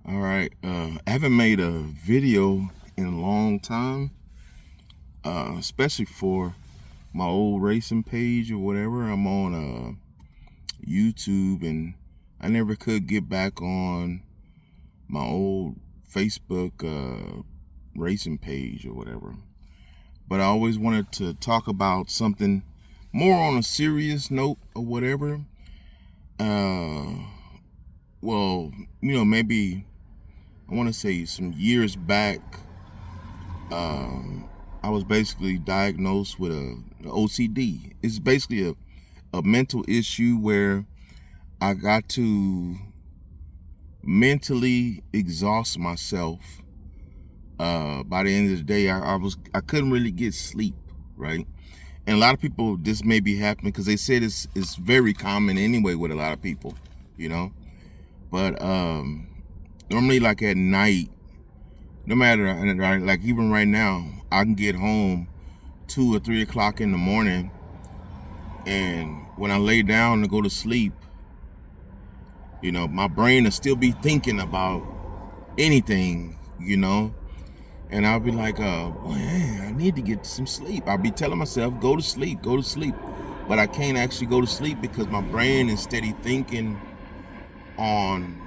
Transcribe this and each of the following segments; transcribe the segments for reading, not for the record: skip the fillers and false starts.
All right. I haven't made a video in a long time, especially for my old racing page or whatever. I'm on YouTube, and I never could get back on my old Facebook racing page or whatever. But I always wanted to talk about something more on a serious note or whatever. Well, maybe I want to say some years back, I was basically diagnosed with a OCD. It's basically a mental issue where I got to mentally exhaust myself. By the end of the day, I couldn't really get sleep, right? And a lot of people, this may be happening because they said it's very common anyway with a lot of people, you know. But normally, like at night, no matter, like even right now, I can get home 2 or 3 o'clock in the morning, and when I lay down to go to sleep, my brain will still be thinking about anything, and I'll be like, man, I need to get some sleep. I'll be telling myself, go to sleep, but I can't actually go to sleep because my brain is steady thinking on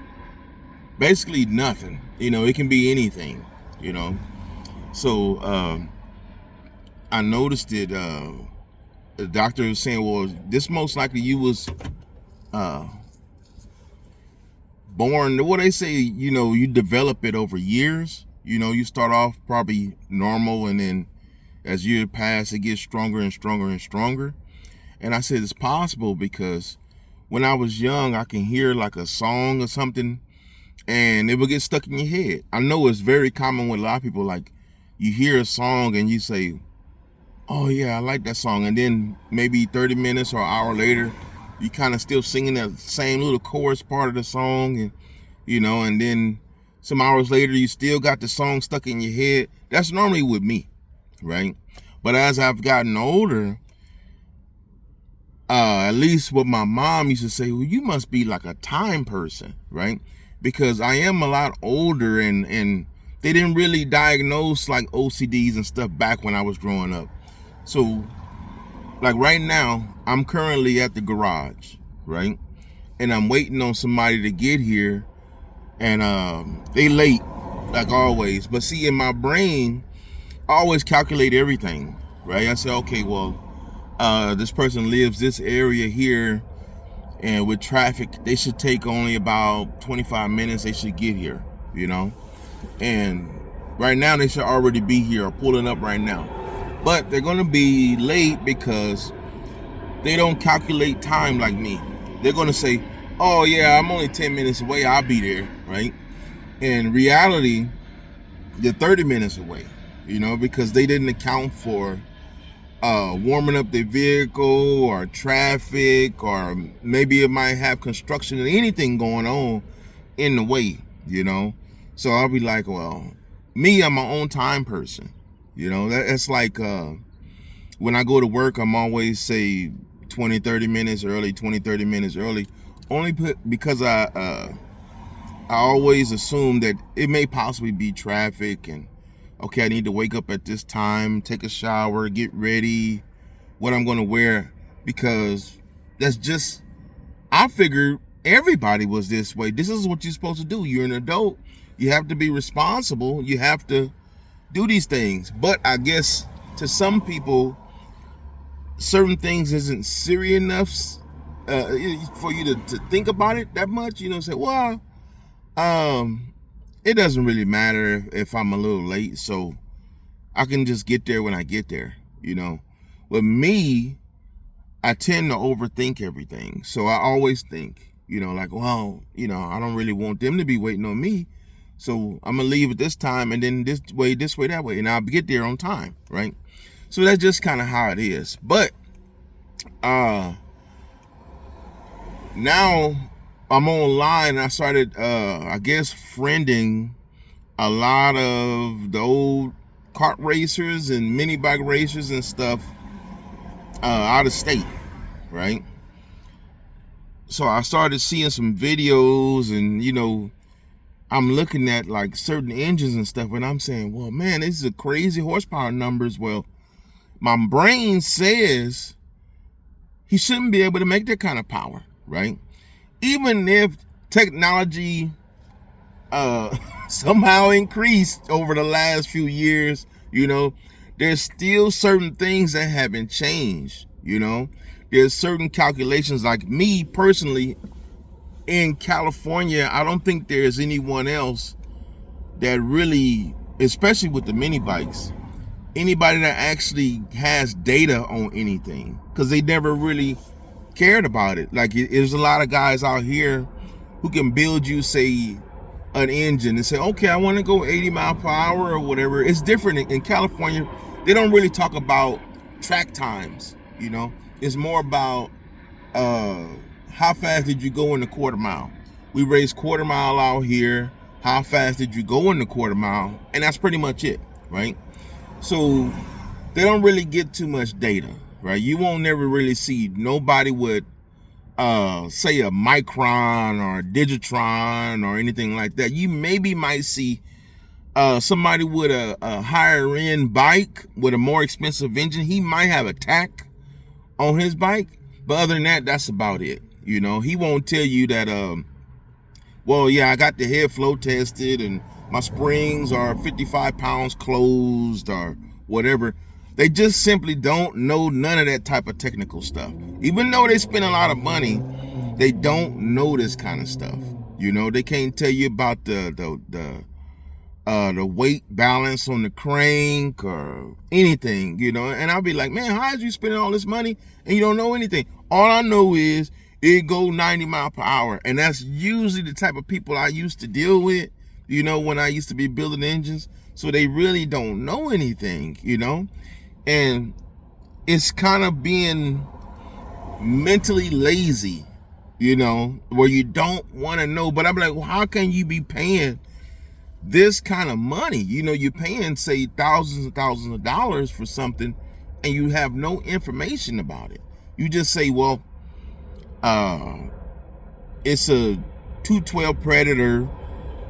basically nothing. It can be anything, So I noticed it. The doctor was saying, well, this most likely you was born. What they say, you develop it over years. You start off probably normal, and then as years pass, it gets stronger and stronger and stronger. And I said it's possible because when I was young, I can hear like a song or something, and it will get stuck in your head. I know it's very common with a lot of people. Like, you hear a song and you say, oh yeah, I like that song, and then maybe 30 minutes or an hour later, you kind of still singing that same little chorus part of the song, and and then some hours later, you still got the song stuck in your head. That's normally with me, right? But as I've gotten older, at least what my mom used to say, well, you must be like a time person, right? Because I am a lot older, and they didn't really diagnose like OCDs and stuff back when I was growing up. So like right now, I'm currently at the garage, right? And I'm waiting on somebody to get here, and they late like always. But see, in my brain, I always calculate everything, right? I say, okay, well, this person lives this area here, and with traffic, they should take only about 25 minutes. They should get here, and right now they should already be here or pulling up right now. But they're going to be late because they don't calculate time like me. They're going to say, oh yeah, I'm only 10 minutes away, I'll be there, right? In reality, they're 30 minutes away, because they didn't account for warming up their vehicle or traffic, or maybe it might have construction or anything going on in the way, So I'll be like, well, me, I'm my own time person. That's like when I go to work, I'm always say 20, 30 minutes early, only because I always assume that it may possibly be traffic, and okay, I need to wake up at this time, take a shower, get ready, what I'm going to wear, because that's just, I figured everybody was this way. This is what you're supposed to do. You're an adult. You have to be responsible. You have to do these things. But I guess to some people, certain things isn't serious enough for you to think about it that much. Say, well, it doesn't really matter if I'm a little late, so I can just get there when I get there. With me, I tend to overthink everything. So I always think, like, well, I don't really want them to be waiting on me. So I'm going to leave at this time, and then this way, that way, and I'll get there on time, right? So that's just kind of how it is. But now I'm online. I started, I guess, friending a lot of the old kart racers and mini bike racers and stuff out of state, right? So I started seeing some videos, and I'm looking at like certain engines and stuff, and I'm saying, well, man, these are crazy horsepower numbers. Well, my brain says he shouldn't be able to make that kind of power, right? Even if technology somehow increased over the last few years, there's still certain things that haven't changed. There's certain calculations, like me personally in California, I don't think there's anyone else that really, especially with the mini bikes, anybody that actually has data on anything, because they never really cared about it. Like, there's a lot of guys out here who can build you, say, an engine and say, okay, I want to go 80 mile per hour or whatever. It's different in California. They don't really talk about track times. It's more about how fast did you go in the quarter mile. We race quarter mile out here. How fast did you go in the quarter mile? And that's pretty much it, right? So they don't really get too much data, right? You won't never really see nobody with say a Micron or a Digitron or anything like that. You maybe might see somebody with a higher end bike with a more expensive engine. He might have a TAC on his bike, but other than that, that's about it. He won't tell you that well, yeah, I got the head flow tested and my springs are 55 pounds closed or whatever. They just simply don't know none of that type of technical stuff. Even though they spend a lot of money, they don't know this kind of stuff. They can't tell you about the weight balance on the crank or anything, and I'll be like, man, how is you spending all this money and you don't know anything? All I know is it go 90 mile per hour. And that's usually the type of people I used to deal with, when I used to be building engines. So they really don't know anything, and it's kind of being mentally lazy, where you don't want to know. But I'm like, well, how can you be paying this kind of money? You're paying, say, thousands and thousands of dollars for something and you have no information about it. You just say, well, it's a 212 Predator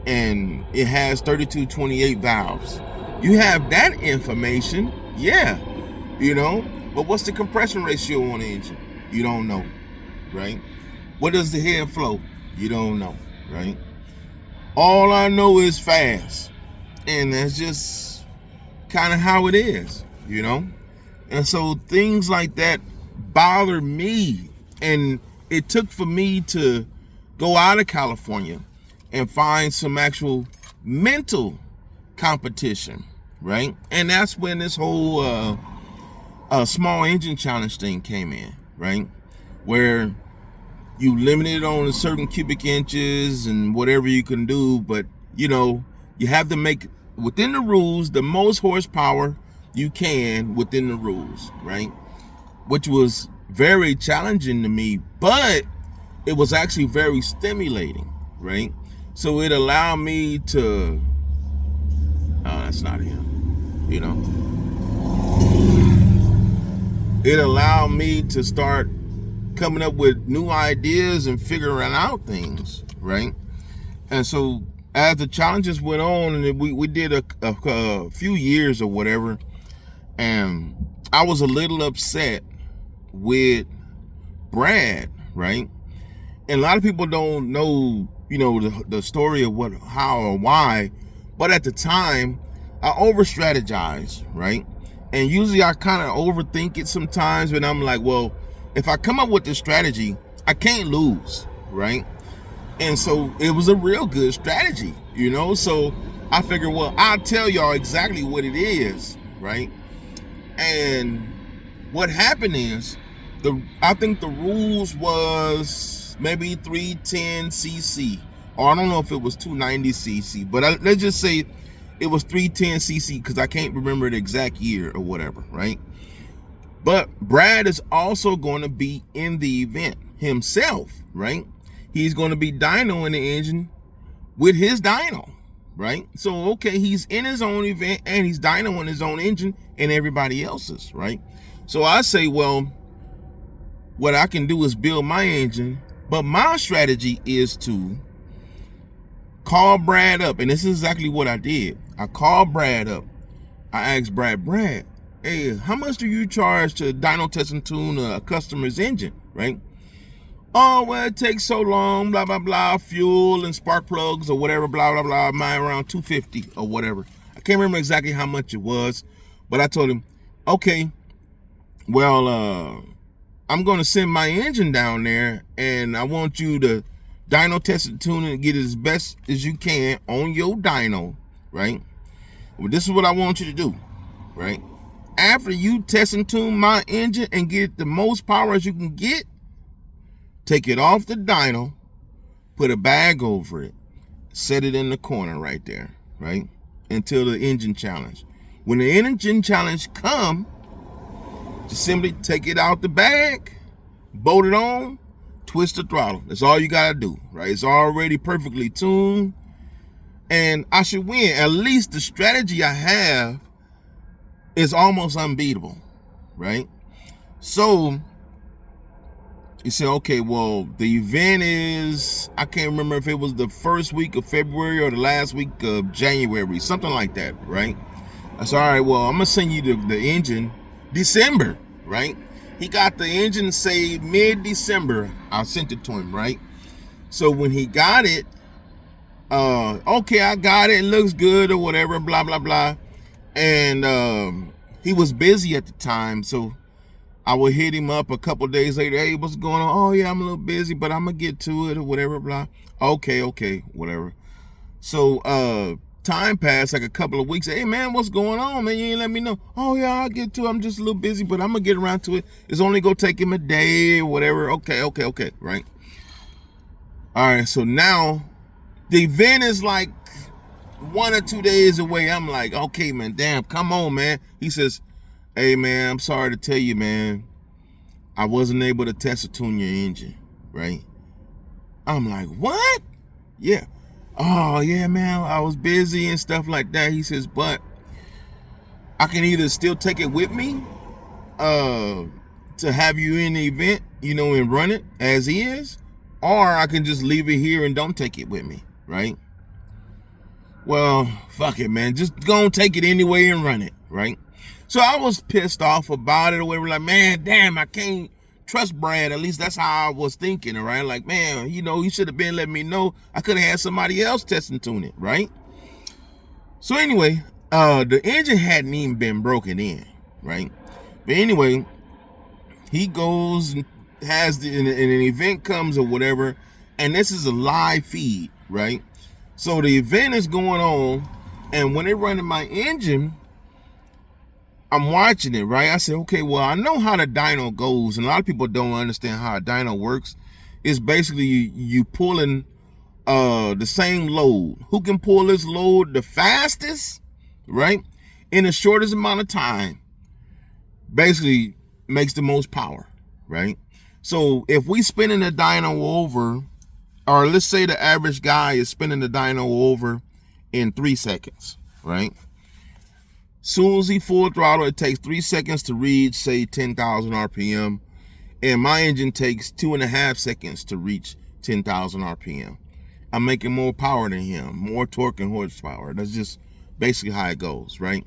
and it has 3228 valves. You have that information, yeah, but what's the compression ratio on the engine? You don't know, right? What does the head flow? You don't know, right? All I know is fast, and that's just kind of how it is, And so things like that bother me, and it took for me to go out of California and find some actual mental competition, right? And that's when this whole small engine challenge thing came in, right? Where you limited on a certain cubic inches and whatever you can do, but you have to make within the rules the most horsepower you can within the rules, right? Which was very challenging to me, but it was actually very stimulating, right? So it allowed me to that's not him, it allowed me to start coming up with new ideas and figuring out things, right? And so as the challenges went on, and we did a few years or whatever, and I was a little upset with Brad, right? And a lot of people don't know, the story of what, how, or why, but at the time, I over-strategized, right? And usually I kind of overthink it sometimes, but I'm like, well, if I come up with this strategy, I can't lose, right? And so it was a real good strategy, So I figured, well, I'll tell y'all exactly what it is, right? And what happened is, I think the rules was maybe 310 cc, or I don't know if it was 290 cc, but let's just say it was 310 cc because I can't remember the exact year or whatever, right? But Brad is also going to be in the event himself, right? He's going to be dynoing the engine with his dyno, right? So, okay, he's in his own event and he's dynoing his own engine and everybody else's, right? So I say, well, what I can do is build my engine, but my strategy is to called Brad up, and this is exactly what I did. I called Brad up. I asked Brad, hey, how much do you charge to dyno test and tune a customer's engine, right? Oh, well, it takes so long, blah, blah, blah, fuel and spark plugs or whatever, blah, blah, blah, mine around $250 or whatever. I can't remember exactly how much it was, but I told him, okay, well, I'm going to send my engine down there, and I want you to dyno test and tune it and get it as best as you can on your dyno, right? Well, this is what I want you to do, right? After you test and tune my engine and get the most power as you can get, take it off the dyno, put a bag over it, set it in the corner right there, right? Until the engine challenge. When the engine challenge come, just simply take it out the bag, bolt it on, twist the throttle. That's all you gotta do, right? It's already perfectly tuned, and I should win. At least the strategy I have is almost unbeatable, right? So he said, okay, well, the event is, I can't remember if it was the first week of February or the last week of January, something like that, right? I said, all right, well, I'm gonna send you the engine December, right? He got the engine saved mid-December. I sent it to him, right? So when he got it, okay, I got it, it looks good or whatever, blah, blah, blah. And he was busy at the time, so I would hit him up a couple days later. Hey, what's going on? Oh, yeah, I'm a little busy, but I'm going to get to it or whatever, blah. Okay, whatever. So time passed, like a couple of weeks. Hey, man, what's going on, man? You ain't let me know. Oh, yeah, I'll get to it. I'm just a little busy, but I'm going to get around to it. It's only going to take him a day or whatever. Okay, right? All right, so now the event is like 1 or 2 days away. I'm like, okay, man, damn, come on, man. He says, hey, man, I'm sorry to tell you, man, I wasn't able to test or tune your engine, right? I'm like, what? Yeah. Oh, yeah, man, I was busy and stuff like that. He says, but I can either still take it with me to have you in the event, and run it as is, or I can just leave it here and don't take it with me, right? Well, fuck it, man. Just go and take it anyway and run it, right? So I was pissed off about it or whatever. Like, man, damn, I can't trust Brad. At least that's how I was thinking, all right? Like, man, he should have been letting me know. I could have had somebody else test and tune it, right? So anyway, the engine hadn't even been broken in, right? But anyway, he goes and has and an event comes or whatever, and this is a live feed, right? So the event is going on, and when they're running my engine, I'm watching it, right? I said, okay, well, I know how the dyno goes, and a lot of people don't understand how a dyno works. It's basically you pulling the same load. Who can pull this load the fastest, right? In the shortest amount of time, basically makes the most power, right? So if we spinning the dyno over, or let's say the average guy is spinning the dyno over in 3 seconds, right? Soon as he full throttle, it takes 3 seconds to reach, say, 10,000 RPM. And my engine takes 2.5 seconds to reach 10,000 RPM. I'm making more power than him, more torque and horsepower. That's just basically how it goes, right?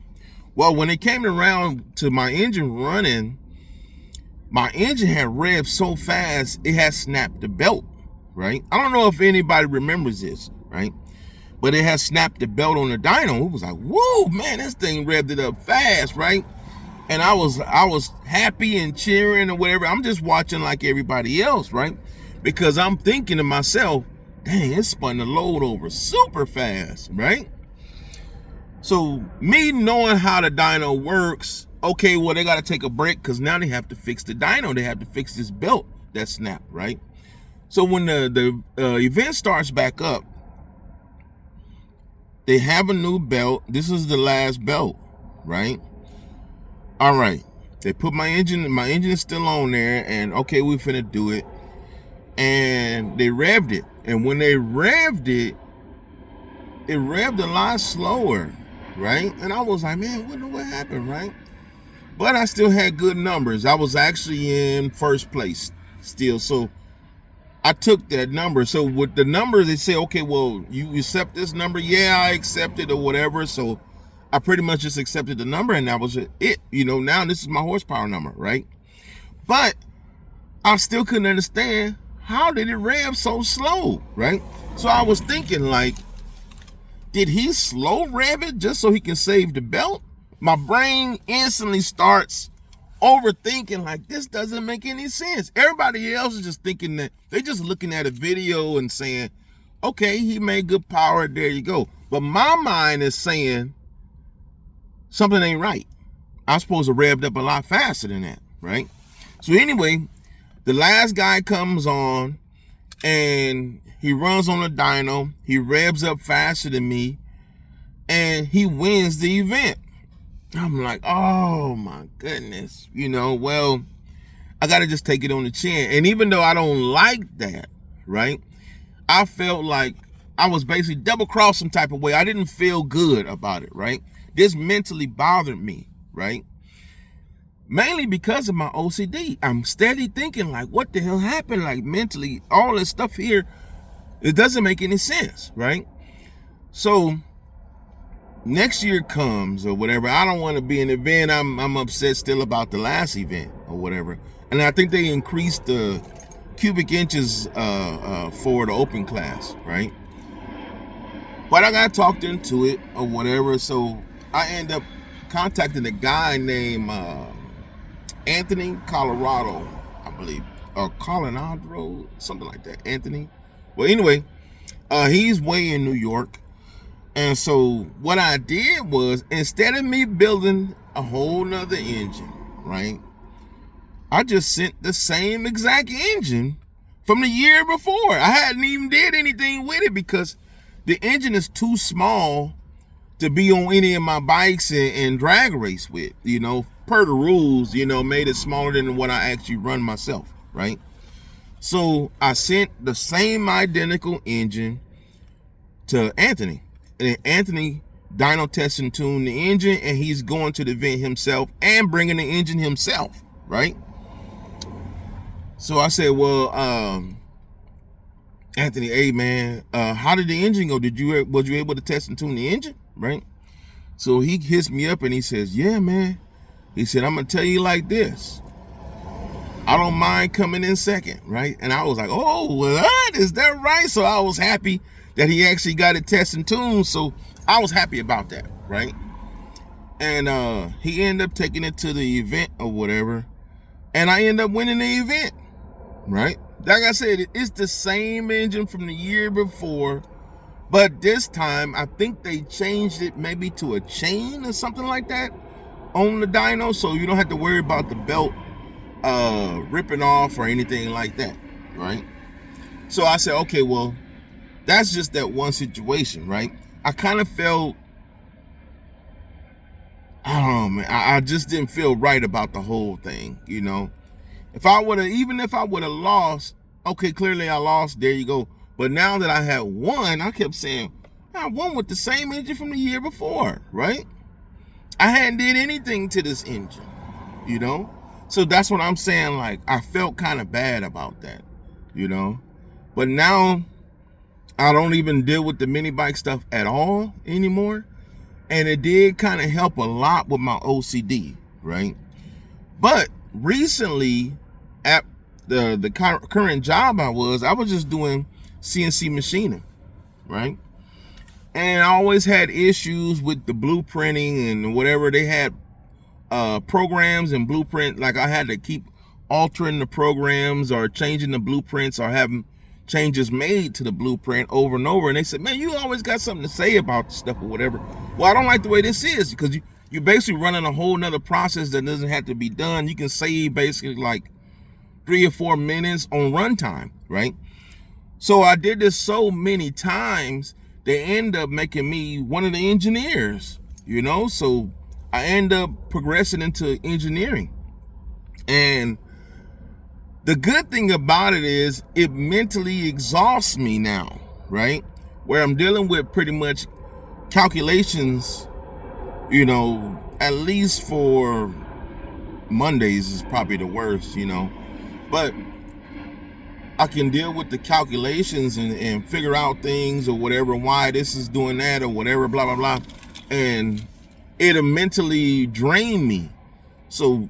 Well, when it came around to my engine running, my engine had revved so fast, it had snapped the belt, right? I don't know if anybody remembers this, right? But it had snapped the belt on the dyno. It was like, whoa, man, this thing revved it up fast, right? And I was happy and cheering or whatever. I'm just watching like everybody else, right? Because I'm thinking to myself, dang, it spun the load over super fast, right? So me knowing how the dyno works, okay, well, they got to take a break because now they have to fix the dyno. They have to fix this belt that snapped, right? So when the event starts back up, they have a new belt. This is the last belt, right? All right. They put my engine is still on there, and okay, we finna do it. And they revved it. And when they revved it, it revved a lot slower, right? And I was like, man, what happened, right? But I still had good numbers. I was actually in first place still. So I took that number. So with the number, they say, okay, well, you accept this number? Yeah, I accept it or whatever. So I pretty much just accepted the number, and that was it. Now this is my horsepower number, right? But I still couldn't understand, how did it rev so slow, right? So I was thinking, like, did he slow rev it just so he can save the belt? My brain instantly starts overthinking, like, this doesn't make any sense. Everybody else is just thinking that they're just looking at a video and saying, okay, he made good power, there you go. But my mind is saying something ain't right. I'm supposed to rev up a lot faster than that, right? So anyway, the last guy comes on and he runs on a dyno. He revs up faster than me and he wins the event. I'm like, oh my goodness. Well, I got to just take it on the chin. And even though I don't like that, right, I felt like I was basically double-crossed some type of way. I didn't feel good about it, right? This mentally bothered me, right? Mainly because of my OCD. I'm steady thinking, like, what the hell happened? Like, mentally, all this stuff here, it doesn't make any sense, right? So next year comes or whatever. I don't want to be an event. I'm upset still about the last event or whatever. And I think they increased the cubic inches for the open class, right? But I got talked into it or whatever. So I end up contacting a guy named Anthony Colorado, I believe, or Colorado, something like that. Anthony. Well, anyway, he's way in New York. And so what I did was, instead of me building a whole nother engine, right, I just sent the same exact engine from the year before. I hadn't even did anything with it because the engine is too small to be on any of my bikes and drag race with, per the rules, made it smaller than what I actually run myself, right? So I sent the same identical engine to Anthony. And Anthony dyno test and tune the engine, and he's going to the event himself and bringing the engine himself, right? So I said, well, Anthony, hey man, how did the engine go? Was you able to test and tune the engine, right? So he hits me up and he says, yeah, man. He said, I'm gonna tell you like this, I don't mind coming in second, right? And I was like, oh, what? Is that right? So I was happy that he actually got it test and tuned. So I was happy about that, right? And he ended up taking it to the event or whatever, and I ended up winning the event, right? Like I said, it's the same engine from the year before, but this time I think they changed it maybe to a chain or something like that on the dyno, so you don't have to worry about the belt ripping off or anything like that, right? So I said, okay, well, that's just that one situation, right? I kind of felt, I don't know, man, I just didn't feel right about the whole thing, If I would have, even if I would have lost, okay, clearly I lost, there you go. But now that I had won, I kept saying, I won with the same engine from the year before, right? I hadn't did anything to this engine, So that's what I'm saying, like, I felt kind of bad about that, But now I don't even deal with the mini bike stuff at all anymore. And it did kind of help a lot with my OCD, right? But recently, at the current job I was just doing CNC machining, right? And I always had issues with the blueprinting and whatever. They had programs and blueprint, like I had to keep altering the programs or changing the blueprints or having changes made to the blueprint over and over. And they said, man, you always got something to say about the stuff or whatever. Well, I don't like the way this is, because you're basically running a whole nother process that doesn't have to be done. You can save basically like 3 or 4 minutes on runtime, right? So I did this so many times, they end up making me one of the engineers, so I end up progressing into engineering. And the good thing about it is it mentally exhausts me now, right? Where I'm dealing with pretty much calculations, at least for Mondays is probably the worst, But I can deal with the calculations and figure out things or whatever, why this is doing that or whatever, blah, blah, blah. And it'll mentally drain me. So,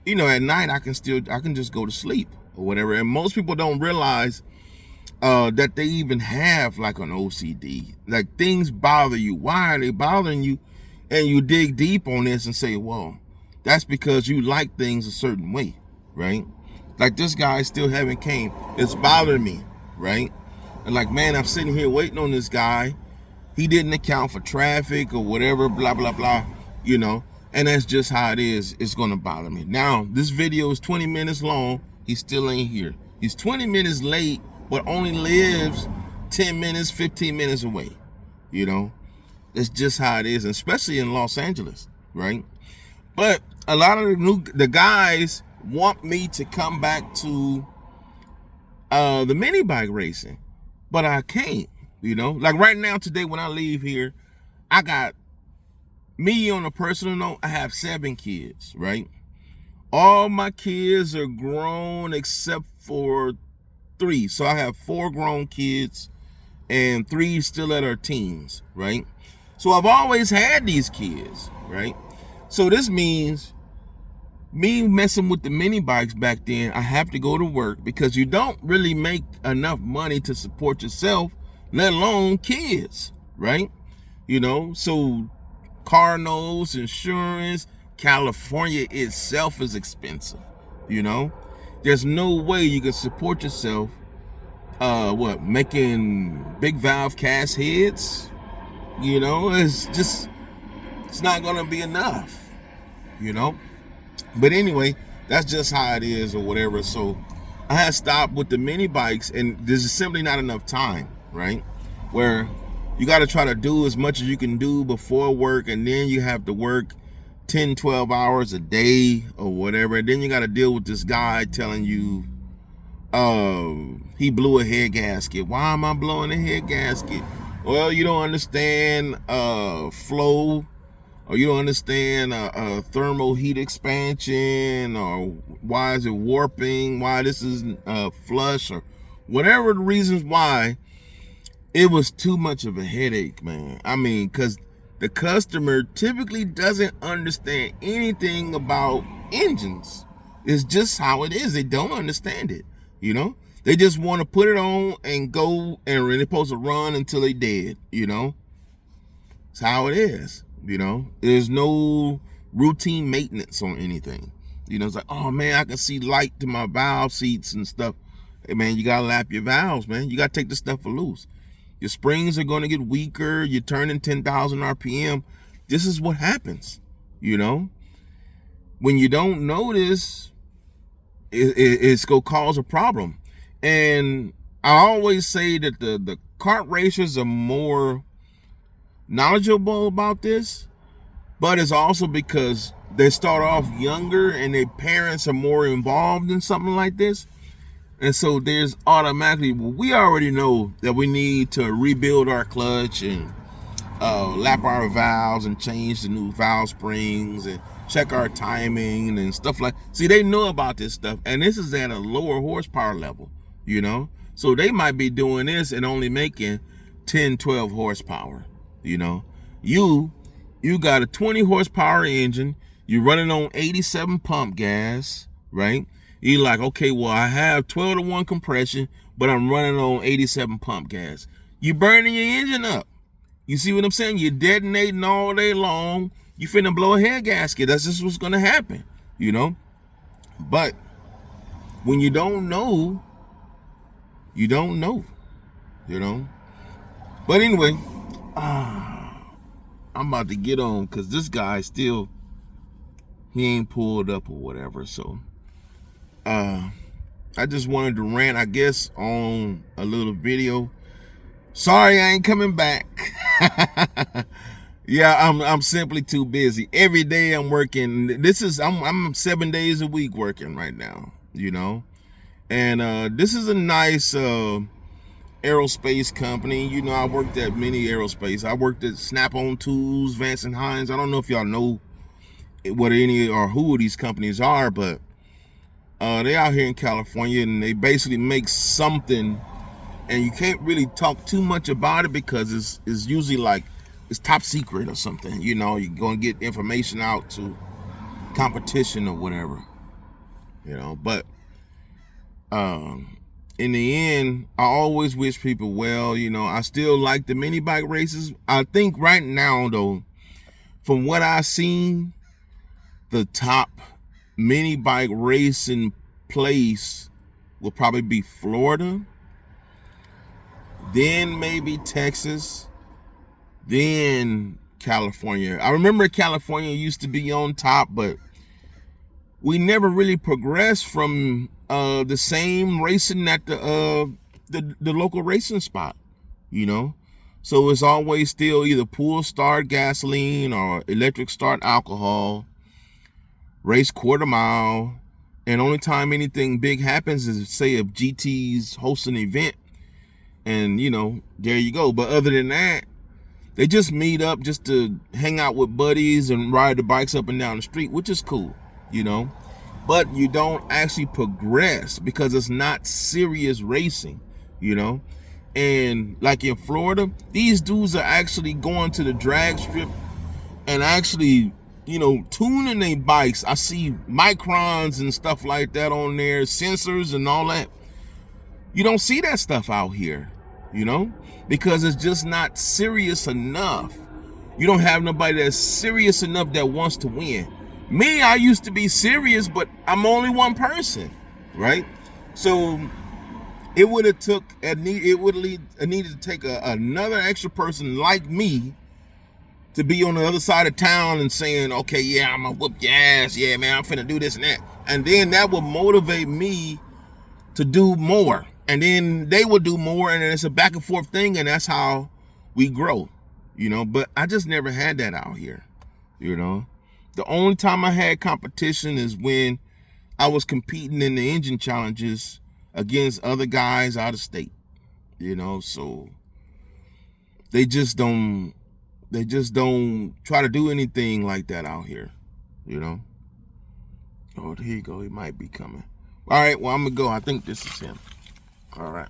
you know, at night I can just go to sleep or whatever. And most people don't realize that they even have like an OCD. Like things bother you. Why are they bothering you? And you dig deep on this and say, well, that's because you like things a certain way, right? Like this guy still haven't came. It's bothering me, right? And like, man, I'm sitting here waiting on this guy. He didn't account for traffic or whatever, blah, blah, blah, you know. And that's just how it is. It's going to bother me. Now, this video is 20 minutes long. He still ain't here. He's 20 minutes late, but only lives 10 minutes, 15 minutes away, you know. It's just how it is, especially in Los Angeles, right? But a lot of the guys want me to come back to the mini bike racing, but I can't, you know. Like right now, today, when I leave here, I got me on a personal note. I have 7 kids, right? All my kids are grown except for 3. So I have 4 grown kids and 3 still at our teens, right? So I've always had these kids, right? So this means me messing with the mini bikes back then, I have to go to work because you don't really make enough money to support yourself, let alone kids, right? You know, so car notes, insurance, California itself is expensive, you know? There's no way you can support yourself, making big valve cast heads, you know? It's not gonna be enough, you know? But anyway, that's just how it is or whatever. So I had stopped with the mini bikes, and there's simply not enough time, right? Where you got to try to do as much as you can do before work, and then you have to work 10, 12 hours a day or whatever. And then you got to deal with this guy telling you he blew a head gasket. Why am I blowing a head gasket? Well, you don't understand flow, or you don't understand thermal heat expansion, or why is it warping, why this is flush, or whatever the reasons why. It was too much of a headache, man. I mean, because the customer typically doesn't understand anything about engines. It's just how it is. They don't understand it, you know? They just want to put it on and go, and they're supposed to run until they dead, you know? It's how it is, you know? There's no routine maintenance on anything. You know, it's like, oh, man, I can see light to my valve seats and stuff. Hey, man, you got to lap your valves, man. You got to take this stuff loose. Your springs are going to get weaker. You're turning 10,000 RPM. This is what happens, you know? When you don't notice, it's going to cause a problem. And I always say that the kart racers are more knowledgeable about this, but it's also because they start off younger and their parents are more involved in something like this. And so there's automatically, well, we already know that we need to rebuild our clutch and lap our valves and change the new valve springs and check our timing and stuff like. See, they know about this stuff, and this is at a lower horsepower level, you know? So they might be doing this and only making 10, 12 horsepower, you know? You got a 20 horsepower engine, you're running on 87 pump gas, right? You're like, okay, well, I have 12-to-1 compression, but I'm running on 87 pump gas. You're burning your engine up. You see what I'm saying? You're detonating all day long. You finna blow a head gasket. That's just what's gonna happen, you know? But when you don't know, you don't know, you know? But anyway, I'm about to get on because this guy still, he ain't pulled up or whatever, so. I just wanted to rant, I guess, on a little video. Sorry, I ain't coming back. Yeah, I'm simply too busy. Every day I'm working. I'm 7 days a week working right now, you know. And this is a nice aerospace company. You know, I worked at many aerospace. I worked at Snap-on Tools, Vance and Hines. I don't know if y'all know what any or who these companies are, but They out here in California, and they basically make something, and you can't really talk too much about it because it's usually like it's top secret or something. You know, you're gonna get information out to competition or whatever. You know, but in the end, I always wish people well. You know, I still like the mini bike races. I think right now, though, from what I've seen, the top mini bike racing place will probably be Florida, then maybe Texas, then California. I remember California used to be on top, but we never really progressed from the same racing at the local racing spot, you know. So it's always still either pool start gasoline or electric start alcohol, race quarter mile, and only time anything big happens is, say, if GT's hosting an event, and you know, there you go. But other than that, they just meet up just to hang out with buddies and ride the bikes up and down the street, which is cool, you know. But you don't actually progress because it's not serious racing, you know. And like in Florida, these dudes are actually going to the drag strip and actually, you know, tuning their bikes. I see microns and stuff like that on there, sensors and all that. You don't see that stuff out here, you know, because it's just not serious enough. You don't have nobody that's serious enough that wants to win. Me, I used to be serious, but I'm only one person, right? So it would have needed to take another extra person like me to be on the other side of town and saying, okay, yeah, I'm gonna whoop your ass, yeah, man, I'm finna do this and that. And then that would motivate me to do more. And then they would do more, and then it's a back and forth thing, and that's how we grow, you know. But I just never had that out here, you know. The only time I had competition is when I was competing in the engine challenges against other guys out of state, you know. So they just don't try to do anything like that out here, you know. Oh, here you go. He might be coming. All right, well, I'm gonna go. I think this is him. All right.